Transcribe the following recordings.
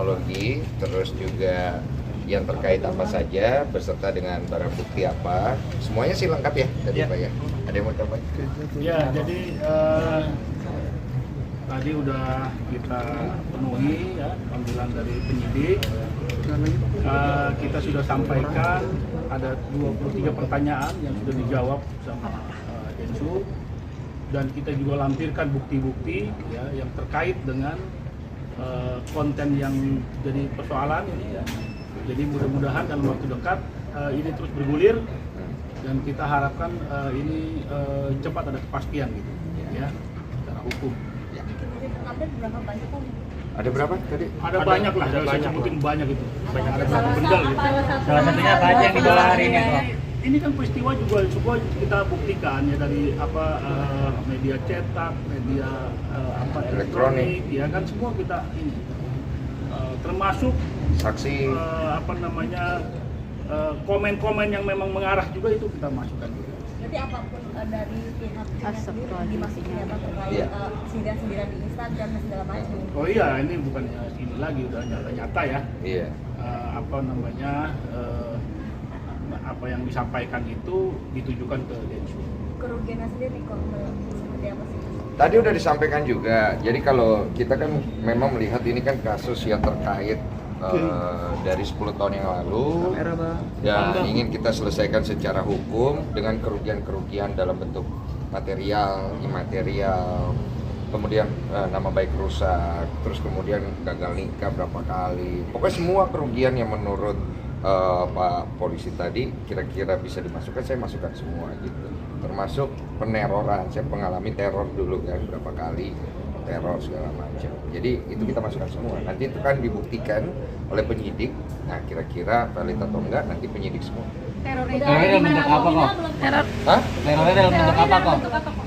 kronologi, terus juga yang terkait apa saja, beserta dengan barang bukti apa, semuanya sih lengkap ya tadi Pak ya. Ada yang mau tambahkan? Ya, jadi tadi udah kita penuhi ya panggilan dari penyidik. Kita sudah sampaikan ada 23 pertanyaan yang sudah dijawab sama Densu, dan kita juga lampirkan bukti-bukti ya yang terkait dengan konten yang jadi persoalan ini ya. Jadi mudah-mudahan dalam waktu dekat ini terus bergulir dan kita harapkan ini cepat ada kepastian gitu ya secara hukum. Ada berapa tadi? Ada banyak lah, saya sebutin banyak itu. Banyak, ada berapa benda gitu. Salah satunya apa aja yang dibawa hari ini, Pak? Ini kan peristiwa juga semua kita buktikan ya dari media cetak, media elektronik, ya kan semua kita ini termasuk Saksi komen-komen yang memang mengarah juga itu kita masukkan juga. Jadi apapun dari pihak dimasukin apa terkait sindiran-sindiran di Instagram dan segala macam. Oh iya, ini bukan ini lagi, udah nyata-nyata ya. Iya. Apa yang disampaikan itu ditujukan ke Densu. Kerugiannya sendiri kok seperti apa sih? Tadi udah disampaikan juga. Jadi kalau kita kan memang melihat ini kan kasus yang terkait dari 10 tahun yang lalu dan ingin kita selesaikan secara hukum dengan kerugian-kerugian dalam bentuk material, imaterial, kemudian nama baik rusak, terus kemudian gagal nikah berapa kali. Pokoknya semua kerugian yang menurut Pak Polisi tadi kira-kira bisa dimasukkan, saya masukkan semua gitu. Termasuk peneroran, saya mengalami teror dulu kan berapa kali, teror segala macam. Jadi itu kita masukkan semua. Nanti itu kan dibuktikan oleh penyidik. Nah kira-kira valid atau enggak nanti penyidik semua. Terornya dalam bentuk apa kok? Hah? Terornya dalam bentuk apa kok?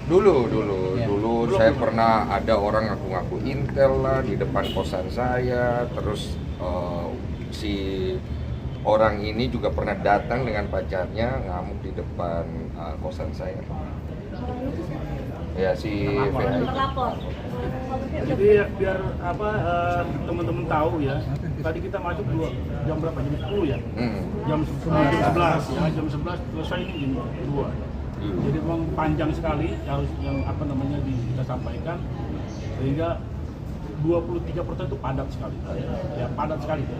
Dulu saya pernah ada orang ngaku-ngaku Intel lah di depan kosan saya. Terus si orang ini juga pernah datang dengan pacarnya ngamuk di depan kosan saya. Ya si VA. Jadi biar teman-teman tahu ya. Tadi kita masuk jam berapa? Jam 10 ya? Jam 11 ya, jam 11 selesai ini jam 2. Jadi memang panjang sekali harus yang kita sampaikan, sehingga 23% itu padat sekali. Ya padat sekali ya.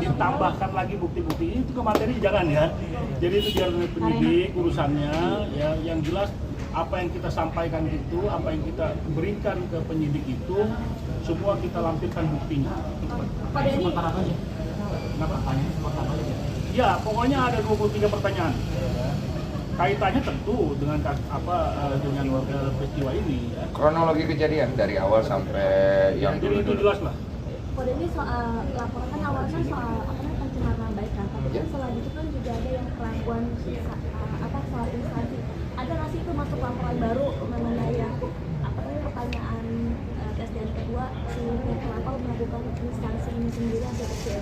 Ditambahkan lagi bukti-bukti itu ke materi jangan ya. Jadi itu biar penyidik urusannya ya, yang jelas apa yang kita sampaikan itu, apa yang kita berikan ke penyidik itu semua kita lampirkan buktinya. Sementara aja. Kenapa tanya sementara aja? Ya, pokoknya ada 23 pertanyaan. Kaitannya tentu dengan dengan peristiwa ini ya. Kronologi kejadian dari awal sampai yang jadi itu jelas lah. Pada ini soal laporan kan awalnya soal pencemaran baik kan, tapi kan selain itu kan juga ada yang kelakuan soal instansi. Ada nggak sih itu masuk laporan baru mengenai yang pertanyaan presiden kedua si kenapa melakukan instansi ini sendiri atau kecil?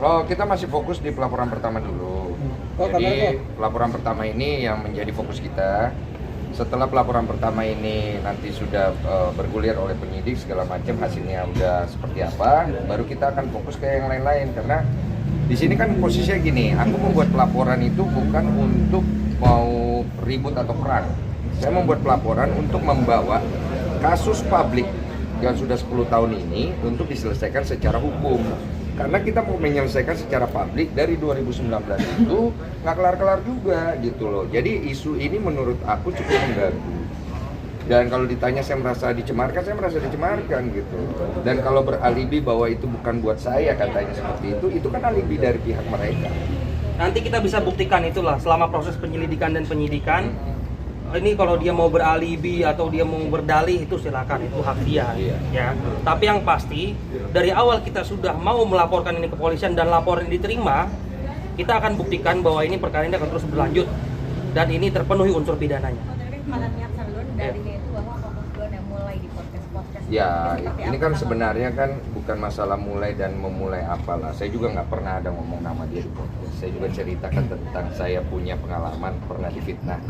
Oh, kita masih fokus di pelaporan pertama dulu. Jadi pelaporan pertama ini yang menjadi fokus kita. Setelah pelaporan pertama ini nanti sudah bergulir oleh penyidik segala macam, hasilnya udah seperti apa, baru kita akan fokus ke yang lain-lain. Karena di sini kan posisinya gini, aku membuat pelaporan itu bukan untuk mau ribut atau perang. Saya membuat pelaporan untuk membawa kasus publik yang sudah 10 tahun ini untuk diselesaikan secara hukum. Karena kita mau menyelesaikan secara publik dari 2019 itu nggak kelar-kelar juga gitu loh. Jadi isu ini menurut aku cukup mengganggu. Dan kalau ditanya saya merasa dicemarkan gitu. Dan kalau beralibi bahwa itu bukan buat saya katanya seperti itu kan alibi dari pihak mereka. Nanti kita bisa buktikan itulah selama proses penyelidikan dan penyidikan. Ini kalau dia mau beralibi atau dia mau berdalih itu silakan, itu hak dia ya. Tapi yang pasti dari awal kita sudah mau melaporkan ini ke kepolisian dan laporan ini diterima, kita akan buktikan bahwa ini perkara ini akan terus berlanjut dan ini terpenuhi unsur pidananya. Ya, ini kan sebenarnya kan bukan masalah mulai dan memulai apalah. Saya juga nggak pernah ada ngomong nama dia di podcast. Saya juga ceritakan tentang saya punya pengalaman pernah difitnah.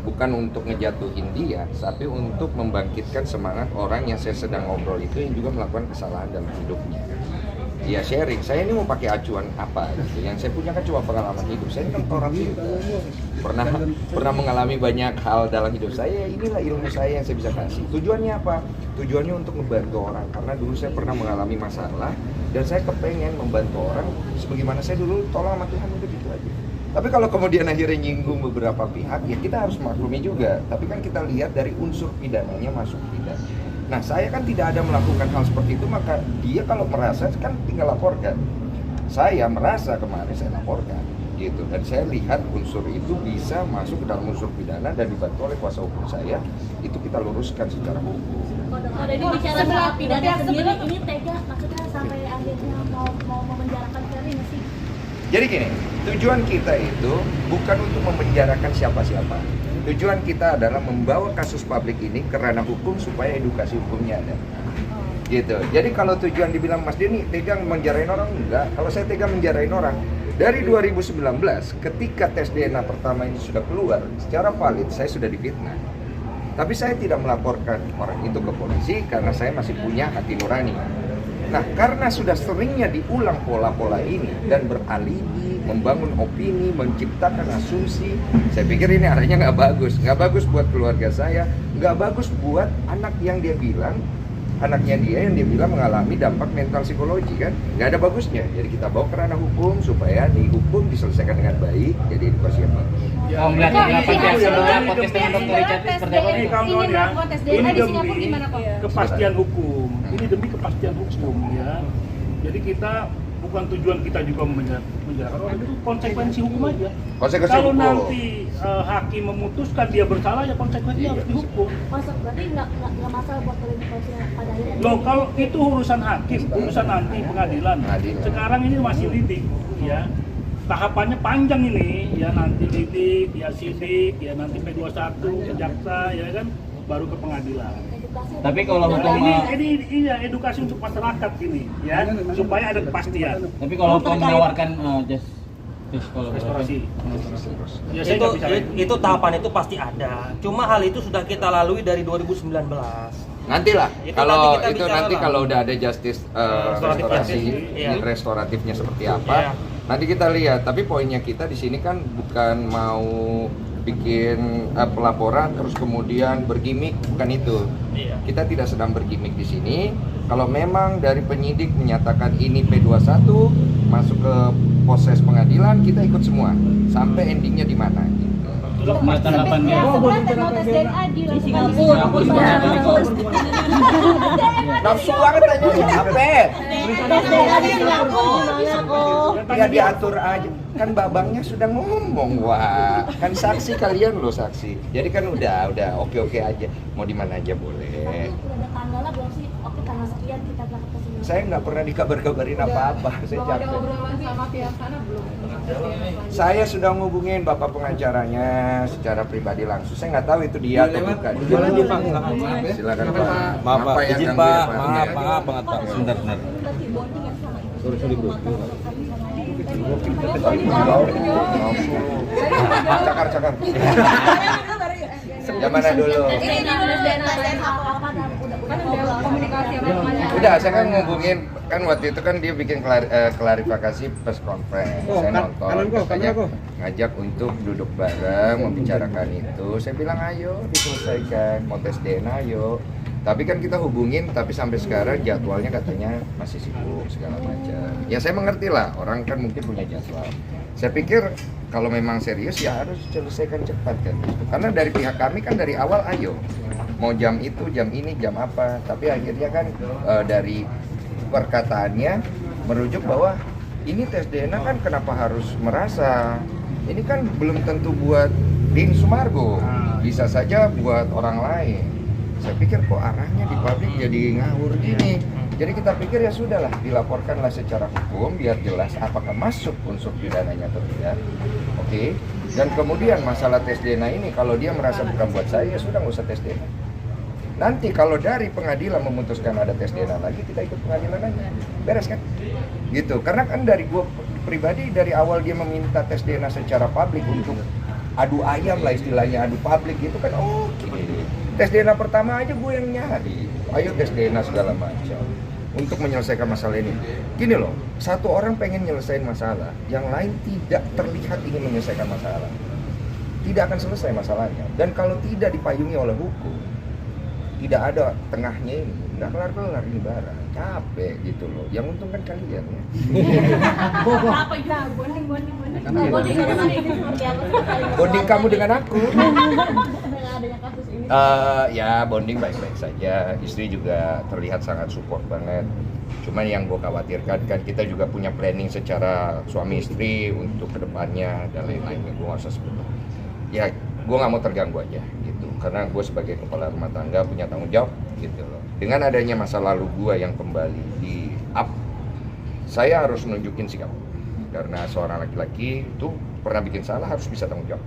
Bukan untuk ngejatuhin dia, tapi untuk membangkitkan semangat orang yang saya sedang ngobrol itu yang juga melakukan kesalahan dalam hidupnya. ya sharing. Saya ini mau pakai acuan apa gitu. Yang saya punya kan cuma pengalaman hidup. Saya ini kan orang pernah mengalami banyak hal dalam hidup saya. Inilah ilmu saya yang saya bisa kasih. Tujuannya apa? Tujuannya untuk membantu orang. Karena dulu saya pernah mengalami masalah dan saya kepengen membantu orang sebagaimana saya dulu tolong sama Tuhan, udah gitu aja. Tapi kalau kemudian akhirnya nyinggung beberapa pihak, ya kita harus maklumi juga. Tapi kan kita lihat dari unsur pidananya masuk tidak. Nah, saya kan tidak ada melakukan hal seperti itu, maka dia kalau merasa kan tinggal laporkan. Saya merasa kemarin saya laporkan, gitu. Dan saya lihat unsur itu bisa masuk ke dalam unsur pidana dan dibantu oleh kuasa hukum saya. Itu kita luruskan secara hukum. Kalau ini bicara soal pidana sendiri, ini tega maksudnya sampai akhirnya mau memenjarakan Ferry nggak sih? Jadi gini, tujuan kita itu bukan untuk memenjarakan siapa-siapa. Tujuan kita adalah membawa kasus publik ini ke ranah hukum supaya edukasi hukumnya ada. Gitu. Jadi kalau tujuan dibilang Mas Denny tega menjarain orang, enggak. Kalau saya tega menjarain orang, dari 2019 ketika tes DNA pertama ini sudah keluar, secara valid saya sudah difitnah. Tapi saya tidak melaporkan orang itu ke polisi karena saya masih punya hati nurani. Nah, karena sudah seringnya diulang pola-pola ini dan beralibi, membangun opini, menciptakan asumsi, saya pikir ini arahnya nggak bagus buat keluarga saya, nggak bagus buat anak yang dia bilang, anaknya dia yang dia bilang mengalami dampak mental psikologi kan, nggak ada bagusnya. Jadi kita bawa ke ranah hukum supaya dihukum, diselesaikan dengan baik, jadi edukasi yang bagus. Oh, melihat pendapat yang podcast dengan Dr. Richard seperti apa? Ini kawan-kawan ya, ini demi kepastian Iya. hukum. Ini demi kepastian hukum ya. Jadi kita bukan tujuan kita juga menjarakan orang, itu konsekuensi hukum aja. Konsekuensi Kalau hukum. nanti hakim memutuskan dia bersalah ya konsekuensinya harus dihukum. Masuk berarti nggak masalah buat politik pada akhirnya. Loh, kalau itu urusan hakim, urusan nanti pengadilan. Sekarang ini masih lidik ya. Tahapannya panjang ini, ya nanti lidik, ya sidik, ya nanti P21, jaksa, ya kan, baru ke pengadilan. Tapi kalau hukum Ini ya edukasi untuk masyarakat ini, ya, supaya ada kepastian. tapi kalau hukum menawarkan Restorasi. Ya, saya nggak bisa. Itu tahapan itu pasti ada. Cuma hal itu sudah kita lalui dari 2019. Nantilah, Itu kalau nanti kita itu bicara nanti lah. kalau udah ada justice Restoratif restorasi, justice, iya. restoratifnya seperti apa, Iya. nanti kita lihat. Tapi poinnya kita di sini kan bukan mau bikin pelaporan terus kemudian bergimik, bukan itu. Iya. Kita tidak sedang bergimik di sini. Kalau memang dari penyidik menyatakan ini P21 masuk ke proses pengadilan, kita ikut semua sampai endingnya di mana. penetapan dia. Sebenarnya tes DNA dilakukan di Singapura. Nafsu banget aja apa? Tes DNA di Singapura. Ya diatur aja. Kan babangnya sudah ngomong, wah kan saksi kalian loh saksi. Jadi kan udah oke aja. Mau di mana aja boleh. Udah ada tanggalnya belum sih? Oke, tanggal sekian kita berangkat ke Singapura. Saya nggak pernah dikabar-kabarin apa-apa. Saya Belum ada capek. obrolan sama pihak sana belum? Saya sudah ngubungin bapak pengacaranya secara pribadi langsung. Saya nggak tahu itu dia atau bukan. Boleh nih Pak, Silakan Pak. Maaf Pak, ya, izin ganggu ya, Pak, maaf banget Pak. Sebentar. Berarti bonding yang sama itu. Sorry, bro. Cakar. Yang mana dulu? Ini udah DNA apa dan udah Komunikasi apa namanya? Udah, saya kan ngubungin, kan waktu itu kan dia bikin klarifikasi press conference. Saya nonton, katanya ngajak untuk duduk bareng, membicarakan itu. Saya bilang ayo diselesaikan, mau tes DNA ayo. Tapi kan kita hubungin, tapi sampai sekarang jadwalnya katanya masih sibuk segala macam. Ya saya mengerti lah, orang kan mungkin punya jadwal. Saya pikir kalau memang serius ya harus selesaikan cepat kan. Karena dari pihak kami kan dari awal ayo. Mau jam itu, jam ini, jam apa. Tapi akhirnya kan dari perkataannya merujuk bahwa ini tes DNA kan kenapa harus merasa. Ini kan belum tentu buat Din Sumargo. Bisa saja buat orang lain. Saya pikir kok arahnya di publik jadi ngawur gini. Jadi kita pikir ya sudahlah, dilaporkanlah secara hukum biar jelas apakah masuk unsur pidananya atau tidak. Oke. Dan kemudian masalah tes DNA ini kalau dia merasa bukan buat saya, ya sudah nggak usah tes DNA. Nanti kalau dari pengadilan memutuskan ada tes DNA lagi, kita ikut pengadilan aja. Beres kan? Gitu. Karena kan dari gua pribadi dari awal dia meminta tes DNA secara publik untuk adu ayam lah istilahnya, adu publik gitu kan oke. Tes DNA pertama aja gue yang nyari, ayo tes DNA segala macam. untuk menyelesaikan masalah ini. Gini loh, satu orang pengen nyelesain masalah, yang lain tidak terlihat ingin menyelesaikan masalah. Tidak akan selesai masalahnya. Dan kalau tidak dipayungi oleh hukum, tidak ada tengahnya ini, nggak kelar-kelar ini barang. Capek gitu loh. Yang untung kan kalian ya. Apa itu? Bonding. Nah, bonding dengan ini seperti apa sih? Bonding kamu dengan aku. Dengan adanya kasus ini. Ya bonding baik-baik saja. Istri juga terlihat sangat support banget. Cuman yang gue khawatirkan kan kita juga punya planning secara suami istri untuk kedepannya dan lain-lainnya. Gue nggak usah sebut. Ya gue nggak mau terganggu aja gitu. Karena gue sebagai kepala rumah tangga punya tanggung jawab gitu loh. Dengan adanya masa lalu gue yang kembali di up, saya harus nunjukin sikap. Karena seorang laki-laki itu pernah bikin salah harus bisa tanggung jawab.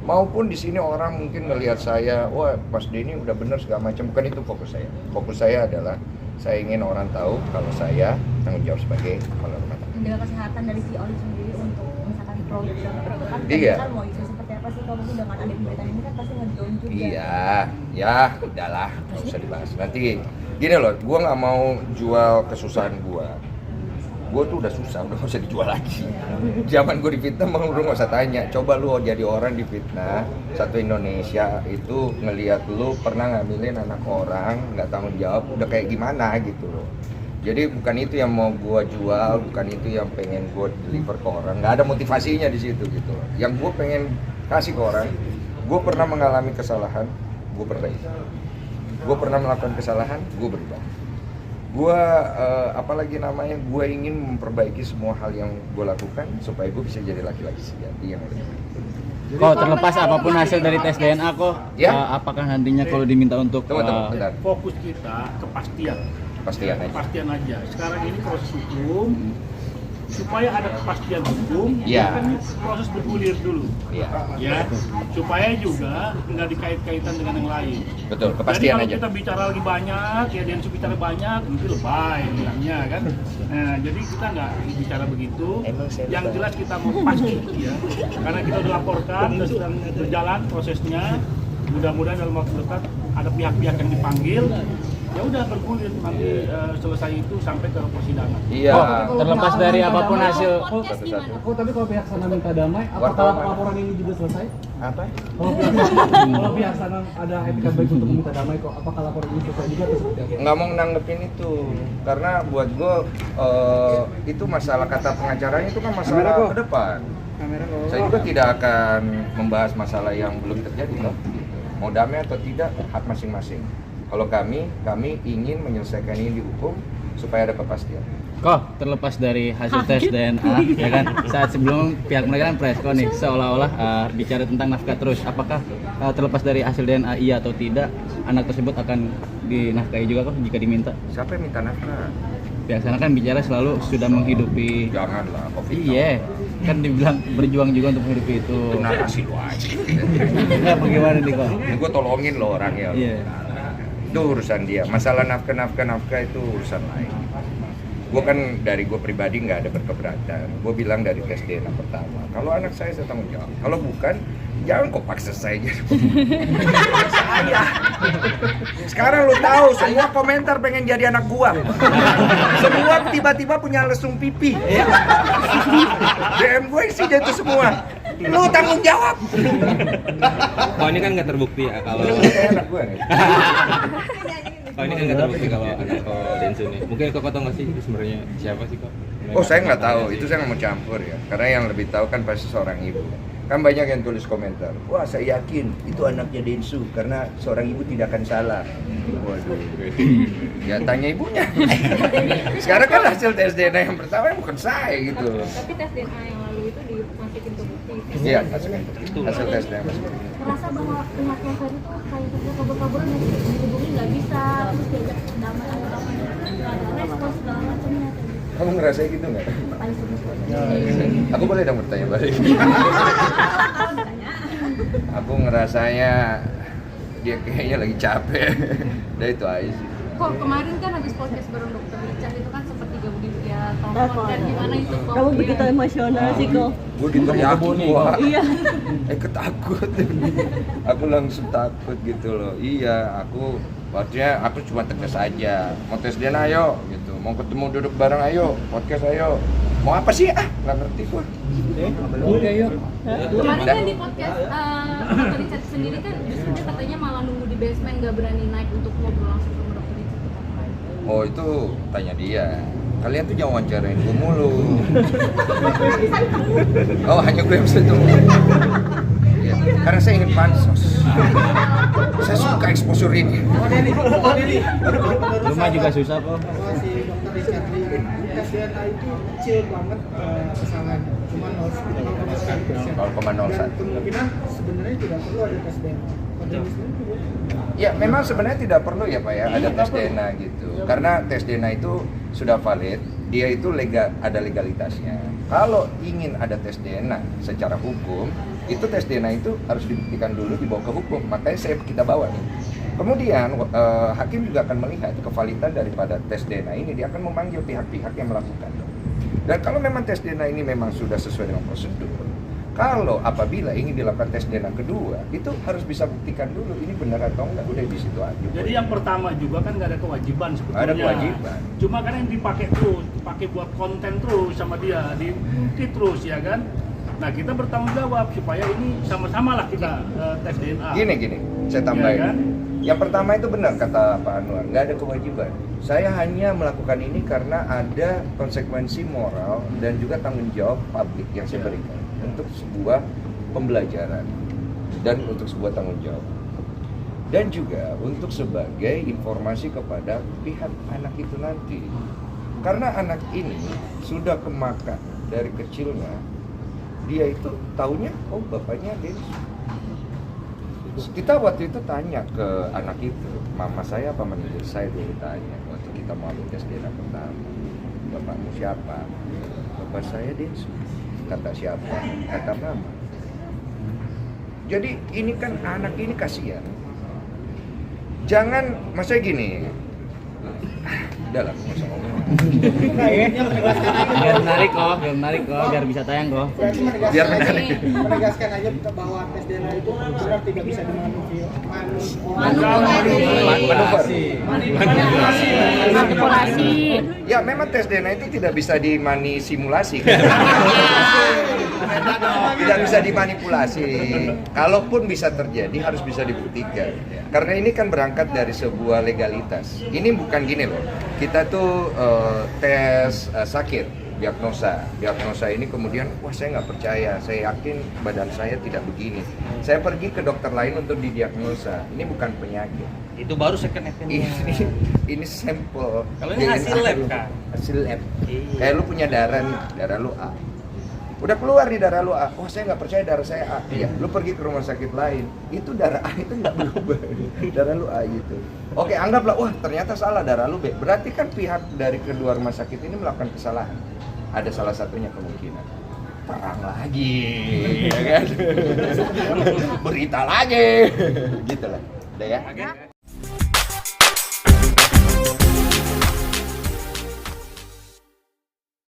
Maupun di sini orang mungkin melihat saya, wah Mas Denny udah bener segala macam. Bukan itu fokus saya. Fokus saya adalah saya ingin orang tahu kalau saya tanggung jawab sebagai kepala rumah tangga. Menjaga kesehatan dari si Oli sendiri untuk misalkan produksi kan Iya. kan mau itu seperti apa sih kalau mungkin dengan ada pemberitaan ini kan pasti nge-down juga. Iya, ya udahlah, nggak usah dibahas. Nanti gini loh, gue nggak mau jual kesusahan gue. Gue tuh udah susah, udah nggak usah dijual lagi. Zaman gue difitnah, lu nggak usah tanya. Coba lu jadi orang difitnah, satu Indonesia itu ngelihat lu pernah ngambilin anak orang, nggak tanggung jawab, udah kayak gimana gitu loh. Jadi bukan itu yang mau gue jual, bukan itu yang pengen gue deliver ke orang. Nggak ada motivasinya di situ gitu loh. Yang gue pengen kasih ke orang, gue pernah mengalami kesalahan, gue perbaiki. Gue pernah melakukan kesalahan, gue berubah. Gue apalagi namanya, gue ingin memperbaiki semua hal yang gue lakukan supaya gue bisa jadi laki-laki sejati yang lebih baik. Kok terlepas apapun hasil dari tes DNA kok, Ya. apakah nantinya kalau diminta untuk Tunggu, bentar. Fokus kita kepastian. Pastikan aja. Kepastian aja. Sekarang ini proses hukum, supaya ada kepastian hukum, Iya. kan proses bergulir dulu. Iya, Ya, supaya juga nggak dikait-kaitan dengan yang lain. betul, Jadi kepastian kalau aja. kita bicara lagi banyak, ya Densu bicara banyak, nanti lebay bilangnya kan. Nah, jadi kita nggak bicara begitu. Yang jelas kita mau pasti ya, karena kita udah laporkan dan sedang berjalan prosesnya. Mudah-mudahan dalam waktu dekat ada pihak-pihak yang dipanggil. Ya udah bergulir nanti selesai itu sampai ke persidangan. Iya. terlepas dari apapun hasil Podcast gimana? Oh, tapi kalau pihak sana minta damai, apakah Wartawan. laporan ini juga selesai? Apa? Kalau pihak sana ada etika baik untuk meminta damai, kok apakah laporan ini selesai juga atau seperti apa? Nggak mau nanggepin itu, karena buat gue itu masalah kata pengacaranya itu kan masalah ke depan. Saya juga tidak akan membahas masalah yang belum terjadi loh. Mau damai atau tidak hak masing-masing. Kalau kami ingin menyelesaikan ini di hukum supaya ada kepastian. kok terlepas dari hasil tes DNA ya kan, saat sebelum pihak mereka kan presko nih seolah-olah bicara tentang nafkah terus, apakah terlepas dari hasil DNA iya atau tidak anak tersebut akan dinafkahi juga kok jika diminta? Siapa yang minta nafkah? Pihak sana kan bicara selalu sudah menghidupi. Janganlah, COVID. Iya, kan dibilang berjuang juga untuk menghidupi itu. Itu narasi lu aja. Enggak, bagaimana nih kok? Ini gue tolongin lo orangnya. Iya. Itu urusan dia. Masalah nafkah itu urusan lain. Gue kan dari gue pribadi nggak ada berkeberatan. Gue bilang dari tes DNA pertama. Kalau anak saya tanggung jawab. Kalau bukan, jangan kok paksa saya jadi saya. Sekarang lu tahu semua komentar pengen jadi anak gua. Semua tiba-tiba punya lesung pipi. DM gue isinya itu semua. Lu tanggung jawab. Oh ini kan nggak terbukti ya kalau Lu kayak anak gua nih. ini kan nggak terbukti kalau anak Densu nih. Mungkin kok tau nggak sih sebenarnya siapa sih kok? Oh saya nggak tahu, itu saya nggak mau campur ya. Karena yang lebih tahu kan pasti seorang ibu. Kan banyak yang tulis komentar, wah saya yakin itu anaknya Densu karena seorang ibu tidak akan salah. Waduh, ya tanya ibunya. Sekarang kan hasil tes DNA yang pertama bukan saya gitu. Tapi tes DNA yang lalu itu dimasukin ke bukti. Iya, hasil tes DNA masih. Merasa bahwa pihaknya Ferry tuh kayak kerja kabur-kaburan ya, dihubungi nggak bisa, terus diajak damai atau apa, nggak ada respon segala macamnya. Kamu ngerasa gitu nggak? Paling sulit. Aku boleh dong bertanya balik. Aku ngerasanya dia kayaknya lagi capek. Udah itu aja sih. Kok kemarin kan habis podcast bareng dokter Richard itu kan sempat 3 bulan via telepon dan gimana itu kok? Kamu begitu emosional sih kok. Gue diteriakin gua. Iya. Ketakut. Aku langsung takut gitu loh. Iya, aku cuma tegas aja. Mau tes DNA ayo gitu. Mau ketemu duduk bareng ayo, podcast ayo. Mau apa sih? Nggak ngerti gua. Kemarin kan di podcast Dr. Richard sendiri kan justru dia katanya malah nunggu di basement nggak berani naik untuk ngobrol langsung sama Dr. Richard. Oh itu tanya dia. Kalian tuh jangan wawancarain gue mulu. Oh hanya gue yang bisa itu. Ya, karena saya ingin pansos. Saya suka exposure ini. Rumah juga susah kok. Si Dr. Richard tes DNA itu kecil banget kesalahannya, cuma 0,1%. 0,01. Dan kemungkinan sebenarnya tidak perlu ada tes DNA. Ya memang sebenarnya tidak perlu ya Pak ya ada tes DNA gitu. Karena tes DNA itu sudah valid, dia itu ada legalitasnya. Kalau ingin ada tes DNA secara hukum, itu tes DNA itu harus dibuktikan dulu dibawa ke hukum. Makanya kita bawa nih. Kemudian hakim juga akan melihat kevalidan daripada tes DNA ini, dia akan memanggil pihak-pihak yang melakukan. Dan kalau memang tes DNA ini memang sudah sesuai dengan prosedur, kalau apabila ingin dilakukan tes DNA kedua, itu harus bisa buktikan dulu ini benar atau enggak, udah di situ aja. Jadi yang pertama juga kan nggak ada kewajiban sebetulnya. Ada kewajiban. Cuma kan yang dipakai terus, dipakai buat konten terus sama dia, diungkit terus ya kan. Nah kita bertanggung jawab supaya ini sama-sama lah kita tes DNA. Gini, saya tambahin. Ya kan? Yang pertama itu benar kata Pak Anwar, nggak ada kewajiban. Saya hanya melakukan ini karena ada konsekuensi moral dan juga tanggung jawab publik yang saya berikan untuk sebuah pembelajaran dan untuk sebuah tanggung jawab. Dan juga untuk sebagai informasi kepada pihak anak itu nanti. Karena anak ini sudah kemakan dari kecilnya, dia itu taunya, oh bapaknya Densu. Kita waktu itu tanya ke anak itu, mama saya apa manajer saya dulu tanya waktu kita mau ambil tes DNA pertama, bapakmu siapa? Bapak saya Densu. Kata siapa? Kata mama. Jadi ini kan anak ini kasihan. Jangan, maksudnya gini. Udah lah, nggak usah ngomong. Biar menarik kok, biar bisa tayang kok. Biar menarik. Menegaskan aja bahwa tes DNA itu benar tidak bisa Manipulasi. Ya memang tes DNA itu tidak bisa simulasi. Tidak bisa dimanipulasi. Kalaupun bisa terjadi harus bisa dibuktikan. Karena ini kan berangkat dari sebuah legalitas. Ini bukan gini loh. Kita tuh tes sakit. Diagnosa ini kemudian, wah saya nggak percaya, saya yakin badan saya tidak begini. Saya pergi ke dokter lain untuk didiagnosa. Ini bukan penyakit. Itu baru second opinion. Ini sampel. Kalau ini hasil lab kan? Hasil lab. Iya. Kayak lu punya darah nih, darah lu A. Udah keluar nih darah lu A. Wah saya nggak percaya darah saya A. Iya. Lu pergi ke rumah sakit lain, itu darah A itu nggak berubah. Darah lu A gitu. Oke, anggaplah, wah ternyata salah darah lu B. Berarti kan pihak dari kedua rumah sakit ini melakukan kesalahan. Ada salah satunya kemungkinan. Perang lagi, ya kan? Berita lagi, gitu lah. Udah ya.